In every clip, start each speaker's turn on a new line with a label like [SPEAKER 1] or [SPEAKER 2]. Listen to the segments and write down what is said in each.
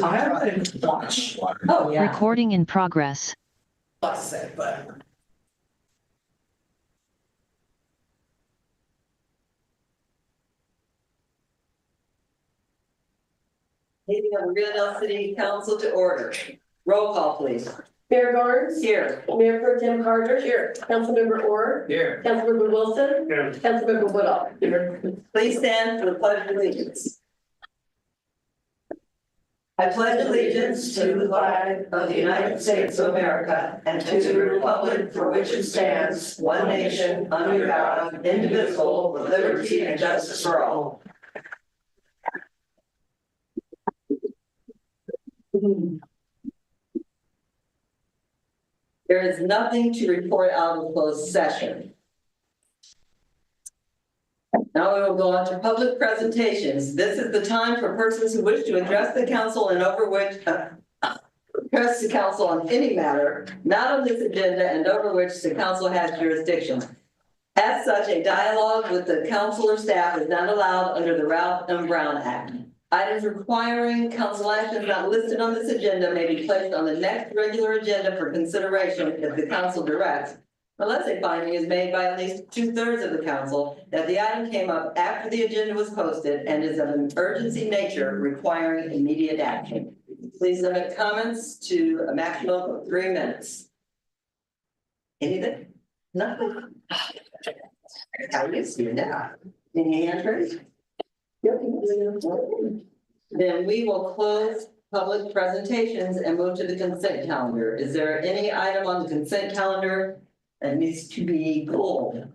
[SPEAKER 1] I haven't watched.
[SPEAKER 2] Oh, yeah.
[SPEAKER 3] Recording in progress.
[SPEAKER 1] But say, but.
[SPEAKER 2] Meeting of the Rio Dell City Council to order. Roll call, please.
[SPEAKER 4] Mayor Barnes.
[SPEAKER 2] Here.
[SPEAKER 4] Mayor Pro Tem Carter. Here. Councilmember Orr.
[SPEAKER 1] Here.
[SPEAKER 4] Councilmember Wilson.
[SPEAKER 1] Here.
[SPEAKER 4] Councilmember Woodall. Here.
[SPEAKER 2] Please stand for the pledge of allegiance. I pledge allegiance to the flag of the United States of America and to the republic for which it stands, one nation, under God, indivisible, with liberty and justice for all. There is nothing to report out of closed session. Now we will go on to public presentations. This is the time for persons who wish to address the council and over which address the council on any matter not on this agenda and over which the council has jurisdiction. As such, a dialogue with the council or staff is not allowed under the Ralph M. Brown Act. Items requiring council action not listed on this agenda may be placed on the next regular agenda for consideration if the council directs, unless a finding is made by at least 2/3 of the council that the item came up after the agenda was posted and is of an urgency nature requiring immediate action. Please limit comments to a maximum of 3 minutes. Anything? Nothing? How you see now? Any hands raised? Then we will close public presentations and move to the consent calendar. Is there any item on the consent calendar that needs to be pulled?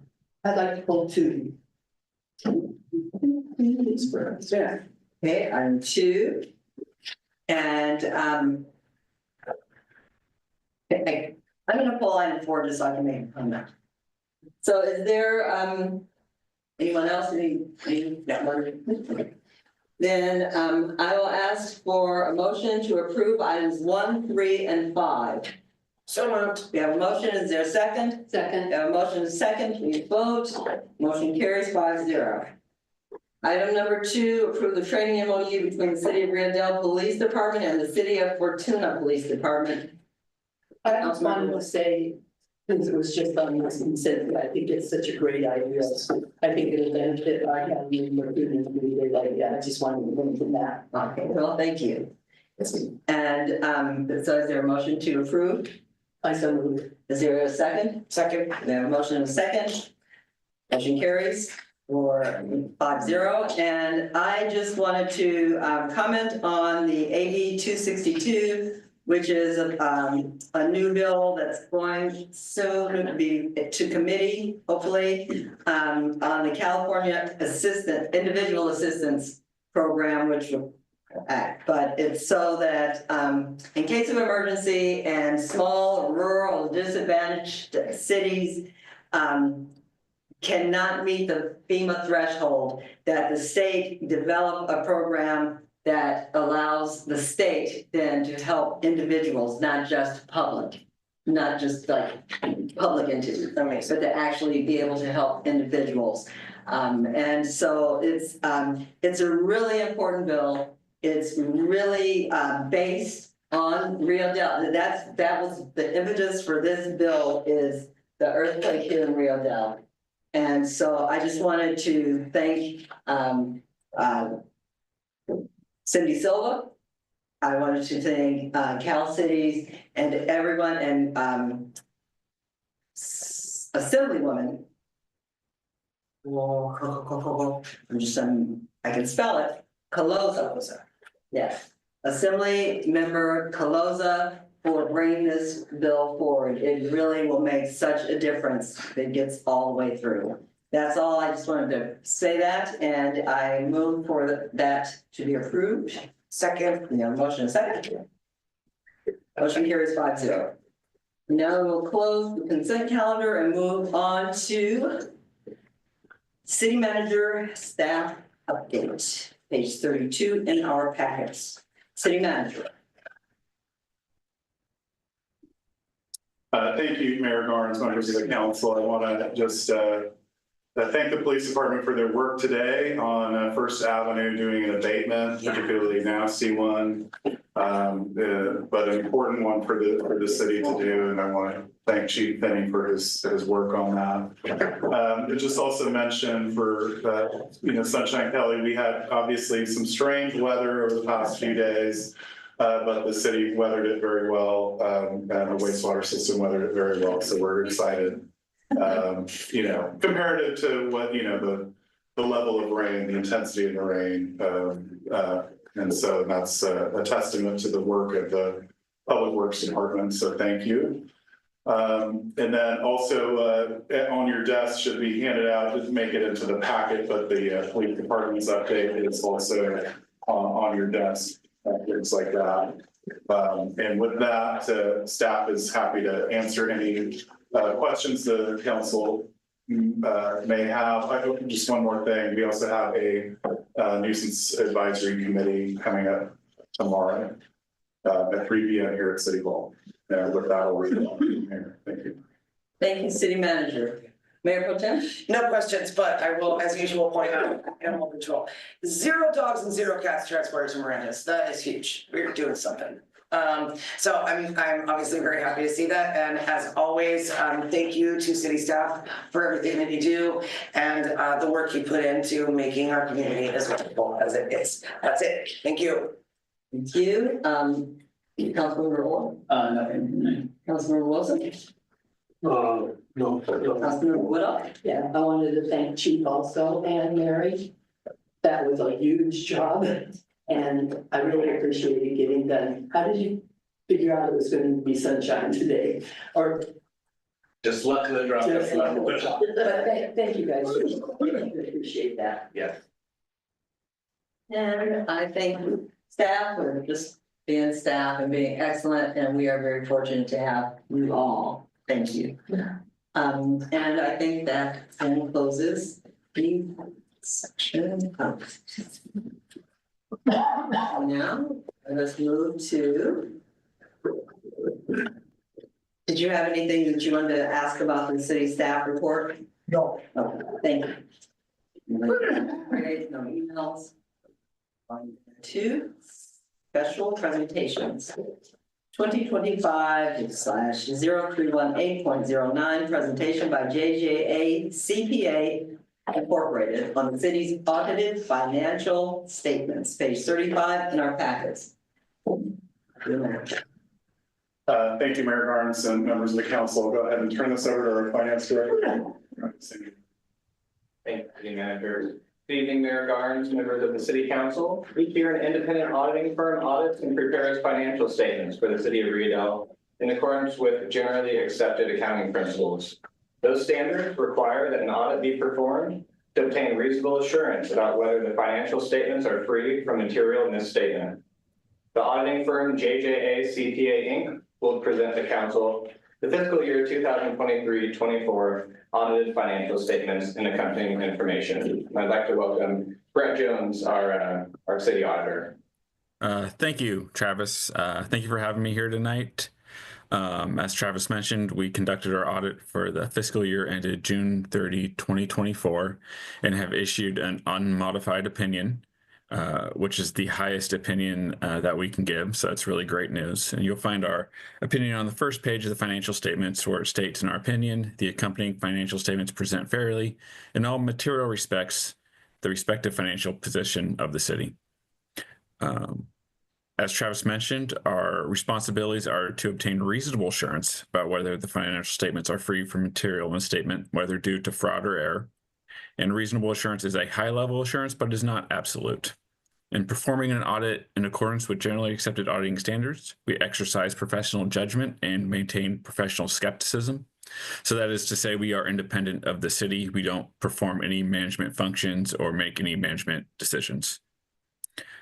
[SPEAKER 4] I'd like to pull 2.
[SPEAKER 2] Okay, item 2. And okay, I'm gonna pull item 4 just so I can make a comment. So is there anyone else? Then I will ask for a motion to approve items 1, 3, and 5.
[SPEAKER 1] So moved.
[SPEAKER 2] We have a motion. Is there a second?
[SPEAKER 4] Second.
[SPEAKER 2] We have a motion and a second. Please vote. Motion carries 5-0. Item number 2, approve the training MOU between the City of Rio Dell Police Department and the City of Fortuna Police Department.
[SPEAKER 5] I just wanted to say, since it was just on this consent, I think it's such a great idea. I think it'll benefit our county and we're doing it really like that. I just wanted to mention that.
[SPEAKER 2] Okay, well, thank you. And so is there a motion to approve?
[SPEAKER 5] I so moved.
[SPEAKER 2] Is there a second?
[SPEAKER 1] Second.
[SPEAKER 2] We have a motion and a second. Motion carries for 5-0. And I just wanted to comment on the AB 262, which is a new bill that's going soon to be to committee, hopefully, on the California Individual Assistance Program, which will act. But it's so that in case of emergency and small, rural, disadvantaged cities cannot meet the FEMA threshold, that the state develop a program that allows the state then to help individuals, not just public, not just like public entities, but to actually be able to help individuals. And so it's a really important bill. It's really based on Rio Dell. That was the impetus for this bill, is the earthquake here in Rio Dell. And so I just wanted to thank Cindy Silva. I wanted to thank Cal Cities and everyone, and Assemblywoman. I'm just I can spell it. Caloza. Yes, Assembly Member Caloza, for bringing this bill forward. It really will make such a difference if it gets all the way through. That's all. I just wanted to say that, and I move for that to be approved. Second. We have a motion and a second. Motion carries 5-0. Now we'll close the consent calendar and move on to City Manager Staff Update, page 32 in our packets. City Manager.
[SPEAKER 6] Thank you, Mayor Garnes, members of the council. I want to just
[SPEAKER 3] thank the police department for their work today on First Avenue doing an abatement, particularly a nasty one. But an important one for the city to do, and I want to thank Chief Penny for his work on that. Just also mention for Sunshine Kelly, we had obviously some strange weather over the past few days, but the city weathered it very well, and the wastewater system weathered it very well. So we're excited. Comparative to what the level of rain, the intensity of the rain. And so that's a testament to the work of the Public Works Department. So thank you. And then also on your desk should be handed out, just make it into the packet, but the Police Department's update is also on your desk, things like that. And with that, staff is happy to answer any questions the council may have. Just one more thing, we also have a nuisance advisory committee coming up tomorrow at 3 p.m. here at City Hall. With that, I'll read it on here. Thank you.
[SPEAKER 2] Thank you, City Manager. Mayor Pro Tem?
[SPEAKER 1] No questions, but I will, as usual, point out animal control. 0 dogs and 0 cats transported to Miranda's. That is huge. We're doing something. So I'm obviously very happy to see that. And as always, thank you to city staff for everything that you do and the work you put into making our community as wonderful as it is. That's it. Thank you.
[SPEAKER 2] Thank you. Councilmember Orr?
[SPEAKER 6] Nothing.
[SPEAKER 2] Councilmember Wilson?
[SPEAKER 6] No.
[SPEAKER 2] Councilmember Woodall?
[SPEAKER 5] Yeah, I wanted to thank Chief also and Mary. That was a huge job and I really appreciated getting done. How did you figure out it was going to be sunshine today? Or
[SPEAKER 6] Just luck of the draw.
[SPEAKER 5] just like, but thank you guys. I appreciate that.
[SPEAKER 6] Yeah.
[SPEAKER 2] And I thank staff for just being staff and being excellent, and we are very fortunate to have you all. Thank you. And I think that closes the section of. Now, let's move to. Did you have anything that you wanted to ask about the city staff report?
[SPEAKER 1] No.
[SPEAKER 2] Okay, thank you. Great, no emails. 2 special presentations. 2025/0318.09 presentation by JJA CPA Incorporated on the city's audited financial statements, page 35 in our packets.
[SPEAKER 3] Thank you, Mayor Garnes and members of the council. I'll go ahead and turn this over to our finance director.
[SPEAKER 7] Thank you, City Manager. Good evening, Mayor Garnes, members of the City Council. Each year, an independent auditing firm audits and prepares financial statements for the City of Rio Dell in accordance with generally accepted accounting principles. Those standards require that an audit be performed to obtain reasonable assurance about whether the financial statements are free from material misstatement. The auditing firm JJA CPA Inc. will present to Council the fiscal year 2023-24 audited financial statements and accompanying information. I'd like to welcome Brett Jones, our city auditor.
[SPEAKER 8] Thank you, Travis. Thank you for having me here tonight. As Travis mentioned, we conducted our audit for the fiscal year ended June 30, 2024, and have issued an unmodified opinion, which is the highest opinion that we can give. So that's really great news. And you'll find our opinion on the first page of the financial statements, where it states, in our opinion, the accompanying financial statements present fairly, in all material respects, the respective financial position of the city. As Travis mentioned, our responsibilities are to obtain reasonable assurance about whether the financial statements are free from material misstatement, whether due to fraud or error. And reasonable assurance is a high-level assurance, but is not absolute. In performing an audit in accordance with generally accepted auditing standards, we exercise professional judgment and maintain professional skepticism. So that is to say, we are independent of the city. We don't perform any management functions or make any management decisions.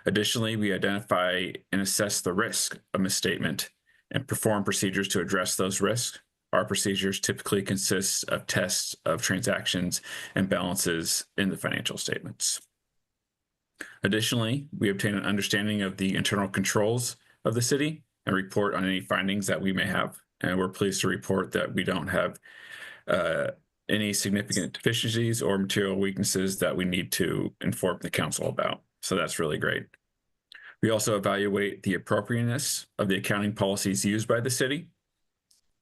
[SPEAKER 8] Additionally, we identify and assess the risk of misstatement and perform procedures to address those risks. Our procedures typically consist of tests of transactions and balances in the financial statements. Additionally, we obtain an understanding of the internal controls of the city and report on any findings that we may have. And we're pleased to report that we don't have any significant deficiencies or material weaknesses that we need to inform the council about. So that's really great. We also evaluate the appropriateness of the accounting policies used by the city.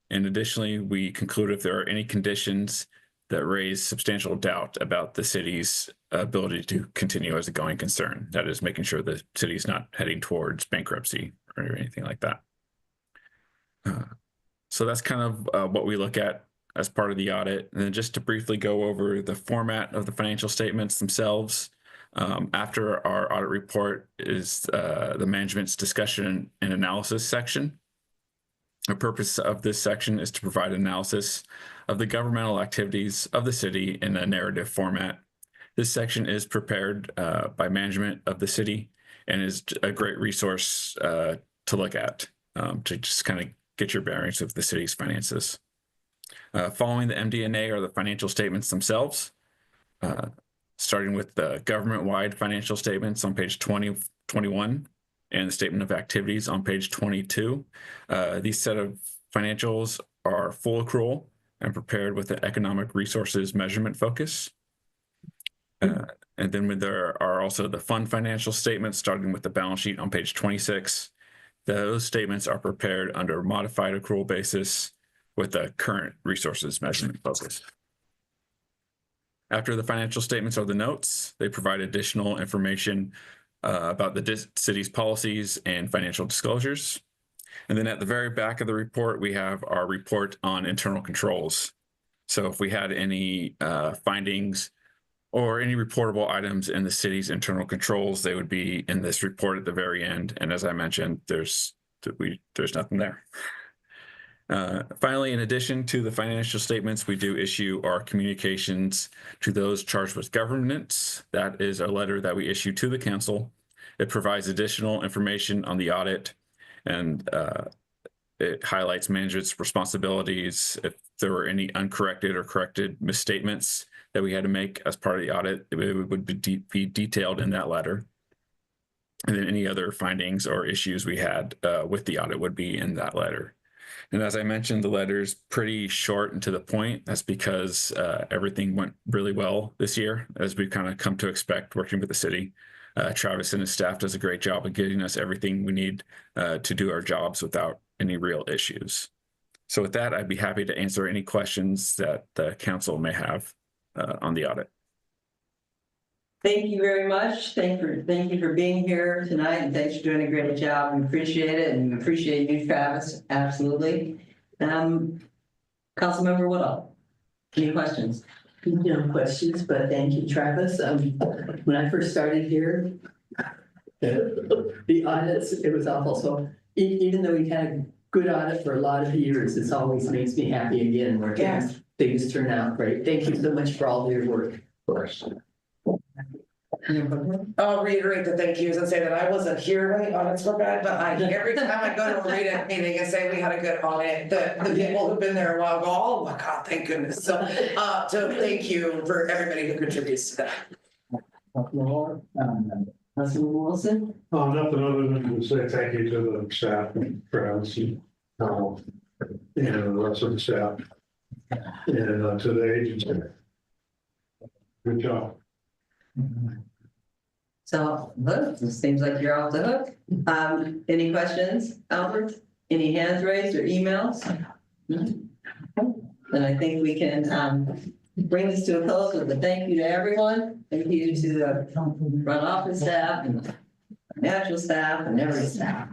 [SPEAKER 8] And additionally, we conclude if there are any conditions that raise substantial doubt about the city's ability to continue as a going concern. That is making sure the city is not heading towards bankruptcy or anything like that. So that's kind of what we look at as part of the audit. And then just to briefly go over the format of the financial statements themselves. After our audit report is the management's discussion and analysis section. The purpose of this section is to provide analysis of the governmental activities of the city in a narrative format. This section is prepared by management of the city and is a great resource to look at to just kind of get your bearings of the city's finances. Following the MD&A are the financial statements themselves, starting with the government-wide financial statements on page 21 and the statement of activities on page 22. These set of financials are full accrual and prepared with an economic resources measurement focus. And then there are also the fund financial statements, starting with the balance sheet on page 26. Those statements are prepared under a modified accrual basis with a current resources measurement focus. After the financial statements are the notes. They provide additional information about the city's policies and financial disclosures. And then at the very back of the report, we have our report on internal controls. So if we had any findings or any reportable items in the city's internal controls, they would be in this report at the very end. And as I mentioned, there's nothing there. Finally, in addition to the financial statements, we do issue our communications to those charged with governance. That is a letter that we issue to the council. It provides additional information on the audit, and it highlights management's responsibilities. If there were any uncorrected or corrected misstatements that we had to make as part of the audit, it would be detailed in that letter. And then any other findings or issues we had with the audit would be in that letter. And as I mentioned, the letter's pretty short and to the point. That's because everything went really well this year, as we've kind of come to expect working with the city. Travis and his staff does a great job of getting us everything we need to do our jobs without any real issues. So with that, I'd be happy to answer any questions that the council may have on the audit.
[SPEAKER 2] Thank you very much. Thank you for being here tonight, and thanks for doing a great job. We appreciate it, and we appreciate you, Travis. Absolutely. Councilmember Woodall, any questions?
[SPEAKER 5] No questions, but thank you, Travis. When I first started here, the audits, it was awful. So even though we had a good audit for a lot of years, it always makes me happy again where things turn out great. Thank you so much for all your work. Of course.
[SPEAKER 1] I'll reiterate the thank yous and say that I wasn't here when the audits were bad, but every time I go to a read meeting and say we had a good audit, the people who've been there a while go, oh my God, thank goodness. So thank you for everybody who contributes to that.
[SPEAKER 2] Councilman Wilson?
[SPEAKER 6] Oh, nothing other than to say thank you to the staff and Travis and the rest of the staff and to the agency. Good job.
[SPEAKER 2] So, look, it seems like you're off the hook. Any questions, Albert? Any hands raised or emails? Then I think we can bring this to a close with a thank you to everyone. Thank you to the front office staff and the financial staff and every staff.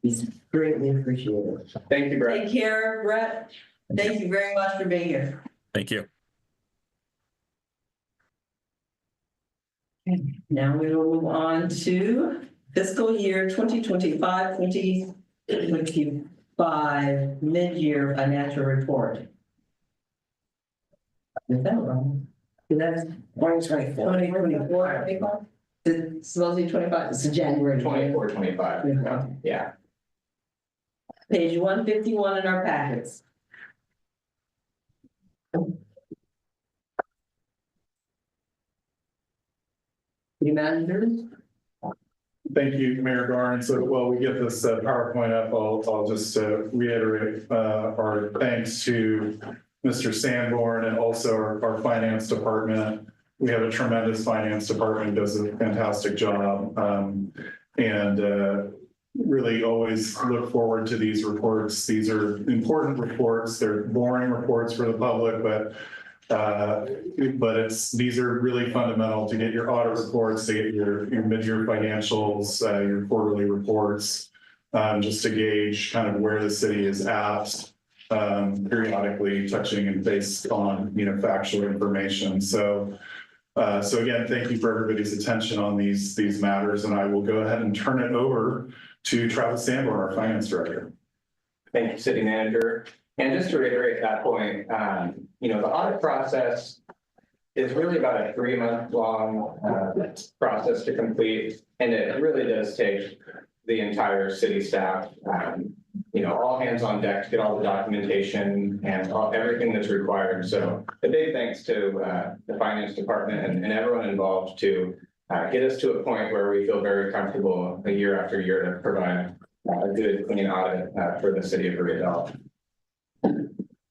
[SPEAKER 2] It's greatly appreciated.
[SPEAKER 7] Thank you, Brett.
[SPEAKER 2] Take care, Brett. Thank you very much for being here.
[SPEAKER 8] Thank you.
[SPEAKER 2] Now we will move on to fiscal year 2025 mid-year financial report. Is that wrong? That's 2024. It's supposedly 25, it's January.
[SPEAKER 7] 24, 25. Yeah.
[SPEAKER 2] Page 151 in our packets. City managers?
[SPEAKER 3] Thank you, Mayor Garn. So while we get this PowerPoint up, I'll just reiterate our thanks to Mr. Sanborn, and also our finance department. We have a tremendous finance department, does a fantastic job. And really always look forward to these reports. These are important reports. They're boring reports for the public, but these are really fundamental to get your audit reports, to get your mid-year financials, your quarterly reports, just to gauge kind of where the city is at, periodically touching and based on, factual information. So again, thank you for everybody's attention on these matters, and I will go ahead and turn it over to Travis Sanborn, our finance director.
[SPEAKER 7] Thank you, City Manager. And just to reiterate that point, the audit process is really about a 3-month long process to complete, and it really does take the entire city staff, all hands on deck to get all the documentation and everything that's required. So a big thanks to the finance department and everyone involved to get us to a point where we feel very comfortable year after year to provide a good, clean audit for the city of Rio Dell.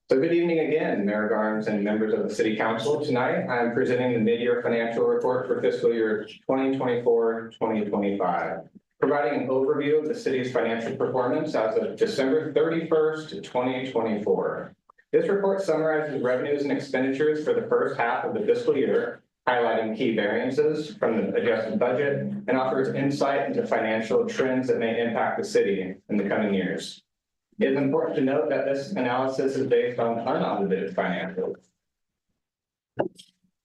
[SPEAKER 7] So good evening again, Mayor Garnes and members of the City Council. Tonight, I'm presenting the mid-year financial report for fiscal year 2024-2025, providing an overview of the city's financial performance as of December 31st, 2024. This report summarizes revenues and expenditures for the first half of the fiscal year, highlighting key variances from the adjusted budget, and offers insight into financial trends that may impact the city in the coming years. It is important to note that this analysis is based on unaudited financials.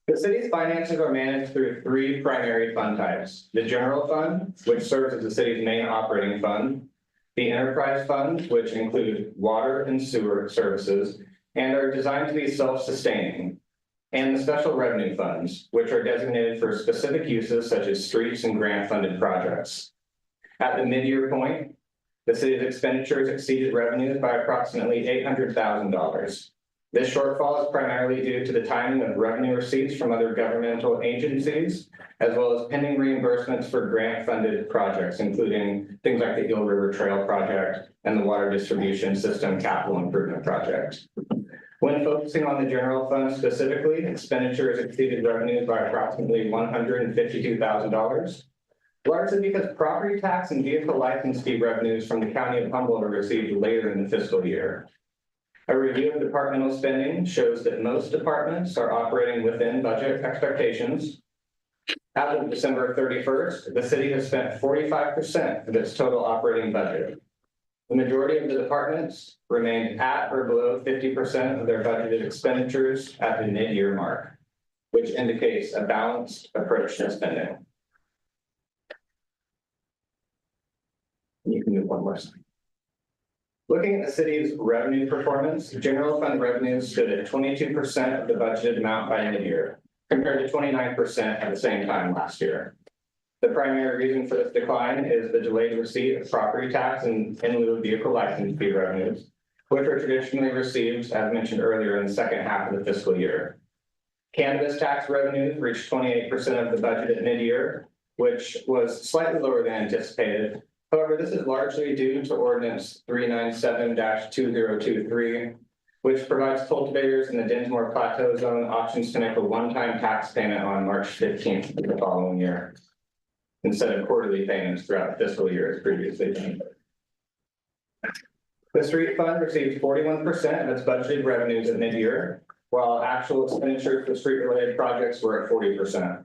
[SPEAKER 7] The city's finances are managed through 3 primary fund types: the general fund, which serves as the city's main operating fund; the enterprise funds, which include water and sewer services and are designed to be self-sustaining; and the special revenue funds, which are designated for specific uses such as streets and grant-funded projects. At the mid-year point, the city's expenditures exceeded revenues by approximately $800,000. This shortfall is primarily due to the timing of revenue receipts from other governmental agencies, as well as pending reimbursements for grant-funded projects, including things like the Eel River Trail project and the water distribution system capital improvement project. When focusing on the general fund specifically, expenditures exceeded revenues by approximately $152,000. Largely because property tax and vehicle license fee revenues from the County of Humboldt are received later in the fiscal year. A review of departmental spending shows that most departments are operating within budget expectations. As of December 31st, the city has spent 45% of its total operating budget. The majority of the departments remained at or below 50% of their budgeted expenditures at the mid-year mark, which indicates a balanced approach to spending. You can move one more slide. Looking at the city's revenue performance, general fund revenues stood at 22% of the budgeted amount by mid-year, compared to 29% at the same time last year. The primary reason for this decline is the delayed receipt of property tax in lieu of vehicle license fee revenues, which are traditionally received, as mentioned earlier, in the second half of the fiscal year. Cannabis tax revenues reached 28% of the budget at mid-year, which was slightly lower than anticipated. However, this is largely due to Ordinance 397-2023, which provides cultivators in the Dinsmore Plateau Zone options to make a one-time tax payment on March 15th of the following year, instead of quarterly payments throughout the fiscal year as previously done. The street fund received 41% of its budgeted revenues at mid-year, while actual expenditures for street-related projects were at 40%.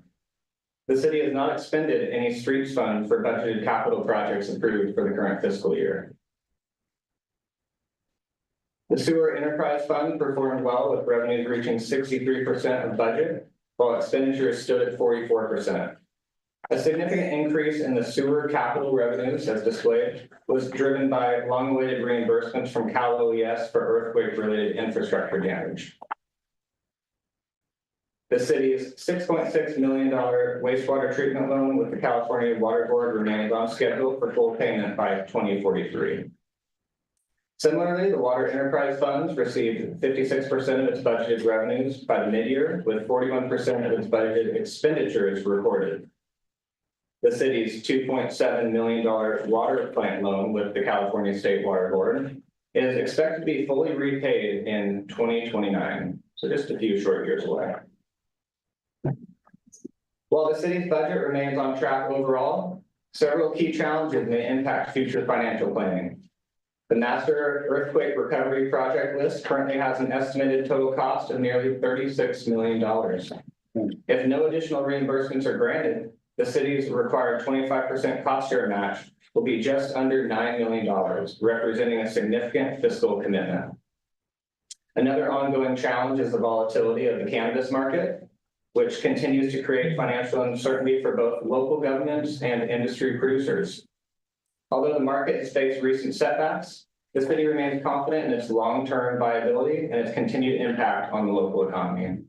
[SPEAKER 7] The city has not expended any streets fund for budgeted capital projects approved for the current fiscal year. The sewer enterprise fund performed well, with revenues reaching 63% of budget, while expenditures stood at 44%. A significant increase in the sewer capital revenues, as displayed, was driven by long-awaited reimbursements from Cal OES for earthquake-related infrastructure damage. The city's $6.6 million wastewater treatment loan with the California Water Board remains on schedule for full payment by 2043. Similarly, the water enterprise funds received 56% of its budgeted revenues by the mid-year, with 41% of its budgeted expenditures recorded. The city's $2.7 million water plant loan with the California State Water Board is expected to be fully repaid in 2029, so just a few short years away. While the city's budget remains on track overall, several key challenges may impact future financial planning. The Master Earthquake Recovery Project list currently has an estimated total cost of nearly $36 million. If no additional reimbursements are granted, the city's required 25% cost share match will be just under $9 million, representing a significant fiscal commitment. Another ongoing challenge is the volatility of the cannabis market, which continues to create financial uncertainty for both local governments and industry producers. Although the market has faced recent setbacks, the city remains confident in its long-term viability and its continued impact on the local economy.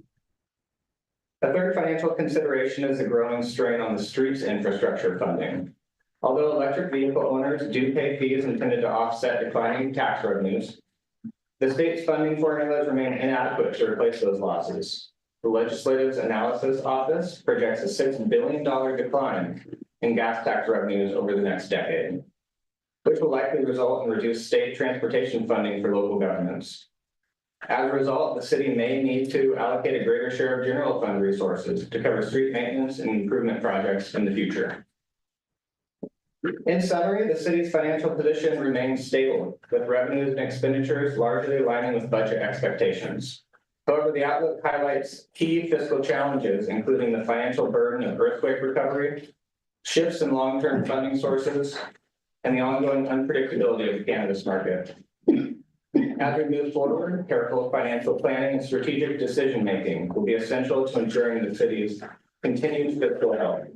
[SPEAKER 7] A third financial consideration is the growing strain on the streets infrastructure funding. Although electric vehicle owners do pay fees intended to offset declining tax revenues, the state's funding formulas remain inadequate to replace those losses. The Legislative Analysis Office projects a $6 billion decline in gas tax revenues over the next decade, which will likely result in reduced state transportation funding for local governments. As a result, the city may need to allocate a greater share of general fund resources to cover street maintenance and improvement projects in the future. In summary, the city's financial position remains stable, with revenues and expenditures largely aligning with budget expectations. However, the outlook highlights key fiscal challenges, including the financial burden of earthquake recovery, shifts in long-term funding sources, and the ongoing unpredictability of the cannabis market. As we move forward, careful financial planning and strategic decision-making will be essential to ensuring the city's continued fiscal health.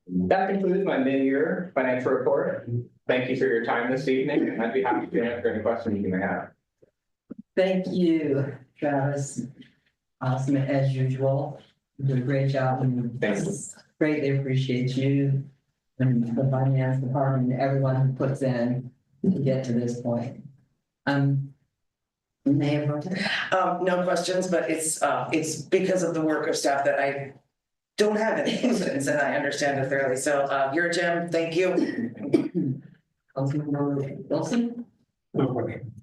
[SPEAKER 7] That concludes my mid-year financial report. Thank you for your time this evening, and I'd be happy to answer any questions you may have.
[SPEAKER 2] Thank you, Travis. Awesome as usual. You did a great job and
[SPEAKER 7] Thanks.
[SPEAKER 2] greatly appreciate you and the finance department and everyone who puts in to get to this point. Mayor,
[SPEAKER 1] No questions, but it's because of the work of staff that I don't have any questions and I understand it fairly. So you're Jim, thank you.
[SPEAKER 2] Councilmember Wilson,
[SPEAKER 6] No question.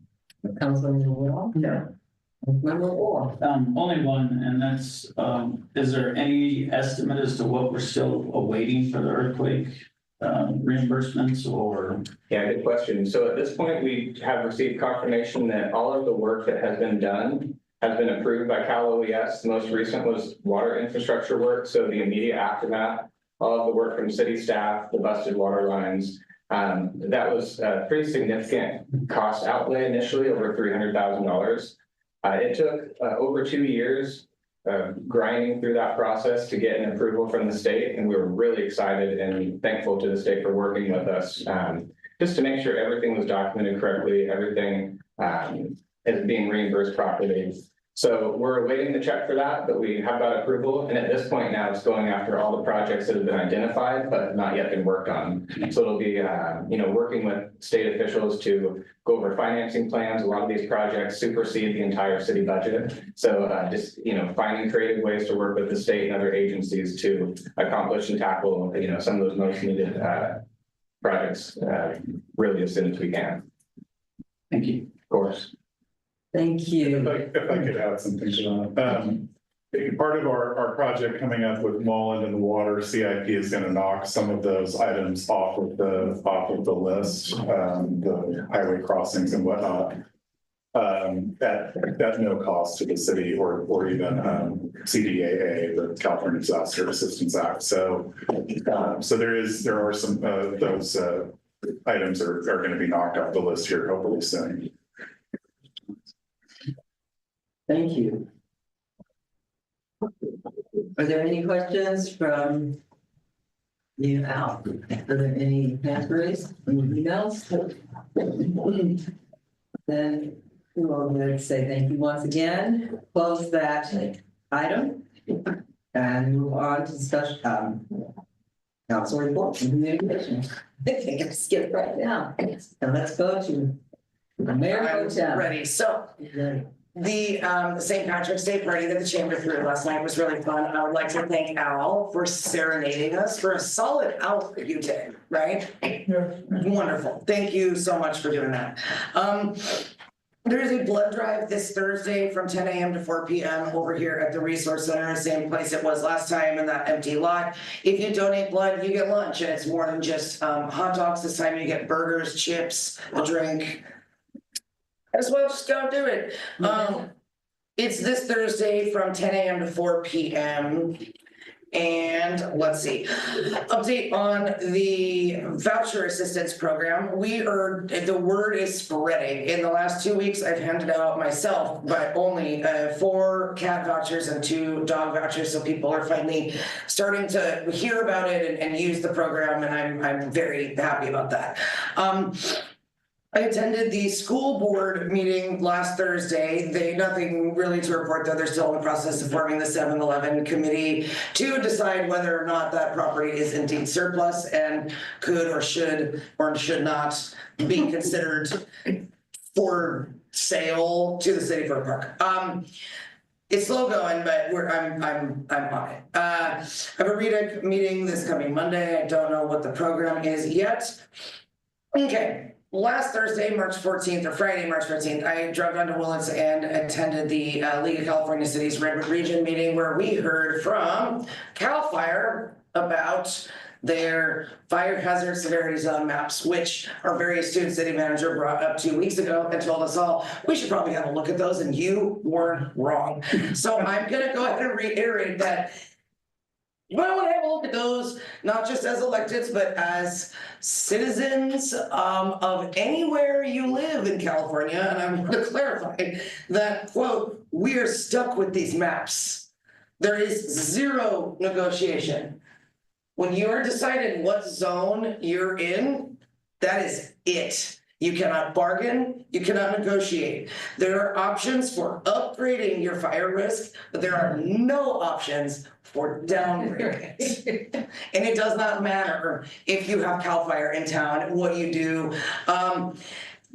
[SPEAKER 2] Councilmember Will.
[SPEAKER 1] No.
[SPEAKER 2] Councilmember Orr.
[SPEAKER 9] Only one, and that's, is there any estimate as to what we're still awaiting for the earthquake reimbursements or?
[SPEAKER 7] Yeah, good question. So at this point, we have received confirmation that all of the work that has been done has been approved by Cal OES. The most recent was water infrastructure work. So the immediate aftermath, all of the work from city staff, the busted water lines, that was a pretty significant cost outlay initially, over $300,000. It took over 2 years grinding through that process to get an approval from the state. And we were really excited and thankful to the state for working with us just to make sure everything was documented correctly, everything is being reimbursed properly. So we're awaiting the check for that, but we have got approval. And at this point now it's going after all the projects that have been identified, but not yet been worked on. So it'll be, working with state officials to go over financing plans. A lot of these projects supersede the entire city budget. So finding creative ways to work with the state and other agencies to accomplish and tackle, some of those most needed projects really as soon as we can.
[SPEAKER 9] Thank you.
[SPEAKER 7] Of course.
[SPEAKER 2] Thank you.
[SPEAKER 3] If I could add something to that. Part of our project coming up with Mullen and the water CIP is going to knock some of those items off of the list, the highway crossings and whatnot. At no cost to the city or even CDAA, the California Disaster Assistance Act. So there are some those items are going to be knocked off the list here hopefully soon.
[SPEAKER 2] Thank you. Are there any questions from you, Al? Are there any hands raised, any emails? Then we'll say thank you once again, close that item and move on to discussion, council report and communications. I think I skipped right now. And let's go to the Mayor Pro
[SPEAKER 1] I'm
[SPEAKER 2] Tem.
[SPEAKER 1] ready. So The St. Patrick's Day party that the chamber threw last night was really fun. I would like to thank Al for serenading us for a solid hour you did, right? Wonderful. Thank you so much for doing that. There's a blood drive this Thursday from 10 a.m. to 4 p.m. over here at the Resource Center, same place it was last time in that empty lot. If you donate blood, you get lunch, and it's more than just hot dogs. This time you get burgers, chips, a drink. As well, just go do it. It's this Thursday from 10 a.m. to 4 p.m. And let's see, update on the voucher assistance program. The word is spreading. In the last 2 weeks, I've handed out myself, but only 4 cat vouchers and 2 dog vouchers. So people are finally starting to hear about it and use the program, and I'm very happy about that. I attended the school board meeting last Thursday. Nothing really to report, though. They're still in the process of forming the 7-Eleven committee to decide whether or not that property is indeed surplus and could or should not be considered for sale to the city for a park. It's slow going, but I'm on it. I have a REDA meeting this coming Monday. I don't know what the program is yet. Okay. Last Thursday, March 14th, or Friday, March 14th, I drove down to Willits and attended the League of California Cities Redwood Region meeting, where we heard from CAL FIRE about their fire hazard severity zone maps, which our very astute city manager brought up 2 weeks ago and told us all, we should probably have a look at those, and you weren't wrong. So I'm gonna go ahead and reiterate that you might want to have a look at those, not just as electeds, but as citizens of anywhere you live in California. And I want to clarify that, quote, we are stuck with these maps. There is zero negotiation. When you are deciding what zone you're in, that is it. You cannot bargain, you cannot negotiate. There are options for upgrading your fire risk, but there are no options for downgrading it. And it does not matter if you have CAL FIRE in town, what you do.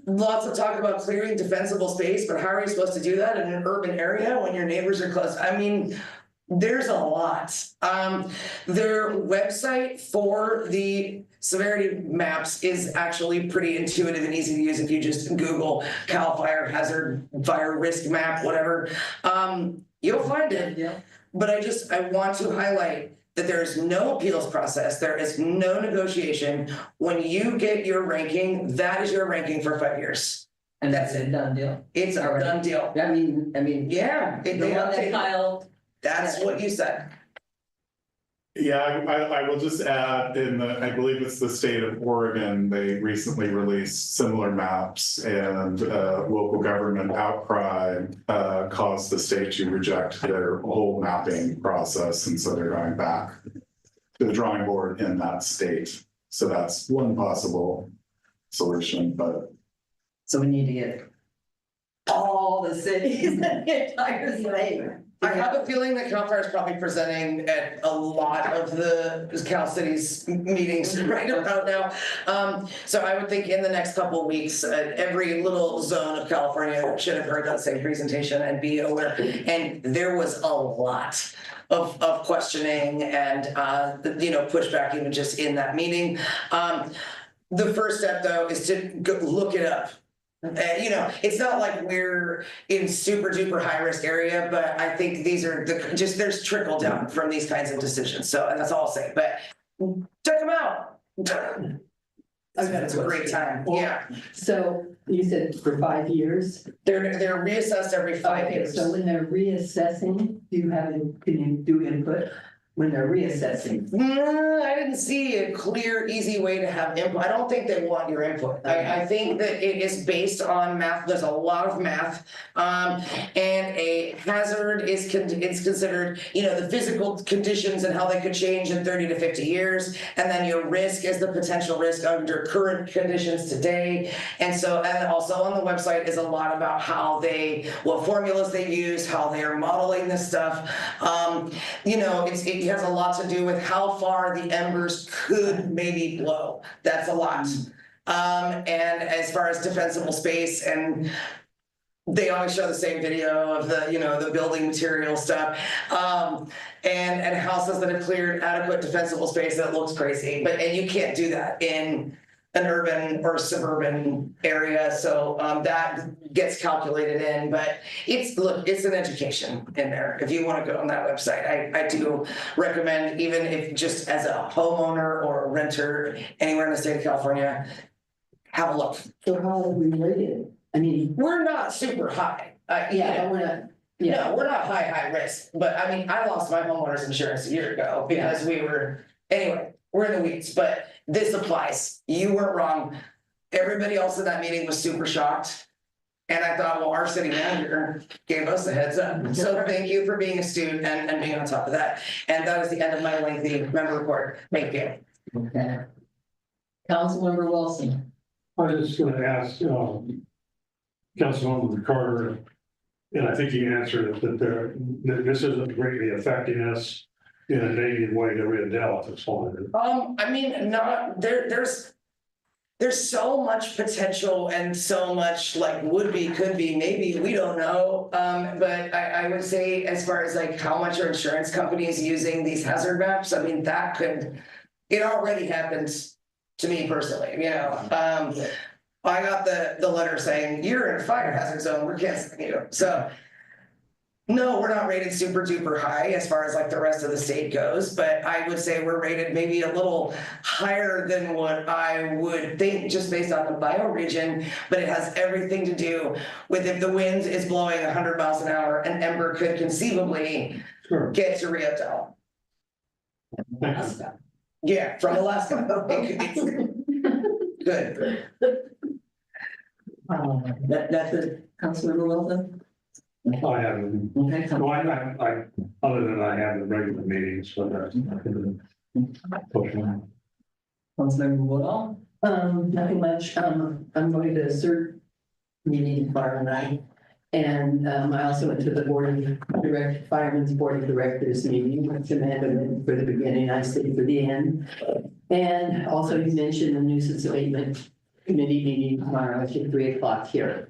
[SPEAKER 1] Lots of talk about clearing defensible space, but how are you supposed to do that in an urban area when your neighbors are close? I mean, there's a lot. Their website for the severity maps is actually pretty intuitive and easy to use if you just Google CAL FIRE hazard fire risk map, whatever. You'll find it.
[SPEAKER 2] Yeah.
[SPEAKER 1] But I want to highlight that there is no appeals process. There is no negotiation. When you get your ranking, that is your ranking for 5 years.
[SPEAKER 2] And that's a done deal.
[SPEAKER 1] It's a done deal.
[SPEAKER 2] I mean,
[SPEAKER 1] Yeah.
[SPEAKER 2] the one that filed.
[SPEAKER 1] That's what you said.
[SPEAKER 3] Yeah, I will just add I believe it's the state of Oregon, they recently released similar maps, and local government outcry caused the state to reject their whole mapping process, and so they're going back to the drawing board in that state. So that's one possible solution, but.
[SPEAKER 2] So we need to get all the cities in the entire state.
[SPEAKER 1] I have a feeling that CAL FIRE is probably presenting at a lot of the Cal Cities meetings right about now. So I would think in the next couple of weeks, every little zone of California should have heard that same presentation and be aware. And there was a lot of questioning and pushback even just in that meeting. The first step, though, is to go look it up. It's not like we're in super duper high risk area, but I think these are there's trickle down from these kinds of decisions. So, and that's all I'll say, but check them out. It's a great time. Yeah.
[SPEAKER 5] So you said for 5 years?
[SPEAKER 1] They're reassessed every 5 years.
[SPEAKER 5] So when they're reassessing, can you do input when they're reassessing?
[SPEAKER 1] I didn't see a clear, easy way to have input. I don't think they want your input. I think that it is based on math. There's a lot of math. And a hazard is considered, the physical conditions and how they could change in 30 to 50 years. And then your risk is the potential risk under current conditions today. And also on the website is a lot about what formulas they use, how they are modeling this stuff. It has a lot to do with how far the embers could maybe blow. That's a lot. And as far as defensible space, and they always show the same video of the, the building material stuff. And houses that have cleared adequate defensible space that looks crazy, and you can't do that in an urban or suburban area, so that gets calculated in, but it's an education in there. If you want to go on that website, I do recommend, even if just as a homeowner or a renter anywhere in the state of California, have a look.
[SPEAKER 5] So how are we rated? I mean,
[SPEAKER 1] We're not super high.
[SPEAKER 5] yeah, we're not,
[SPEAKER 1] No, we're not high risk, but I mean, I lost my homeowner's insurance a year ago because anyway, we're in the weeds, but this applies. You weren't wrong. Everybody else in that meeting was super shocked. And I thought, well, our city manager gave us a heads up. So thank you for being astute and being on top of that. And that is the end of my lengthy member report. Thank you.
[SPEAKER 2] Okay. Councilmember Wilson.
[SPEAKER 6] I was just gonna ask, Councilwoman Carter, and I think you answered it, that this isn't greatly affecting us in a negative way to Rio Dell at this point.
[SPEAKER 1] I mean, there's so much potential and so much like would be, could be, maybe, we don't know. But I would say, as far as like how much are insurance companies using these hazard maps, I mean, it already happens to me personally, I got the letter saying, you're in a fire hazard zone, we're canceling you. So no, we're not rated super duper high as far as like the rest of the state goes, but I would say we're rated maybe a little higher than what I would think just based on the bioregion, but it has everything to do with if the wind is blowing 100 miles an hour, an ember could conceivably get to Rio Dell.
[SPEAKER 2] Alaska.
[SPEAKER 1] Yeah, from Alaska. Good.
[SPEAKER 2] That's it, Councilmember Wilson?
[SPEAKER 6] I haven't,
[SPEAKER 2] Okay.
[SPEAKER 6] no, I, other than I have the regular meetings, but that's.
[SPEAKER 2] Councilmember Woodall?
[SPEAKER 5] nothing much. I'm going to CERT meeting tomorrow night. And I also went to the Firemen's Board of Directors meeting, which Amanda went for the beginning, I stayed for the end. And also you mentioned the nuisance abatement committee meeting tomorrow at 3:00 here.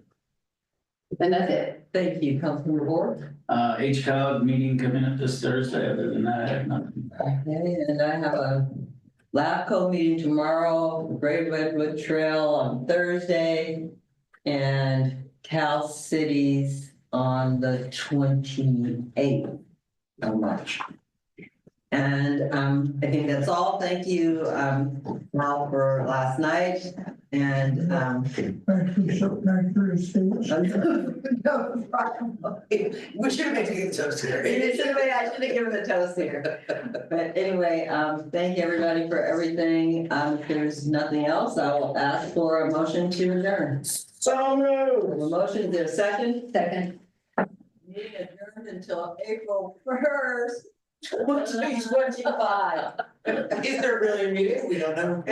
[SPEAKER 5] And that's it.
[SPEAKER 2] Thank you, Councilmember Ward.
[SPEAKER 9] HCOG meeting coming up this Thursday, other than that, I have nothing.
[SPEAKER 2] Okay, and I have a LABCO meeting tomorrow, Great Redwood Trail on Thursday, and Cal Cities on the 28th of March. And I think that's all. Thank you, Mal, for last night. And
[SPEAKER 1] We should have made you the toast here.
[SPEAKER 2] I should have given the toast here. But anyway, thank you everybody for everything. If there's nothing else, I will ask for a motion to adjourn.
[SPEAKER 1] So moved.
[SPEAKER 2] A motion, is there a second?
[SPEAKER 5] Second.
[SPEAKER 2] Meeting adjourned until April 1st.
[SPEAKER 1] 2025. Is there really a meeting? We don't know.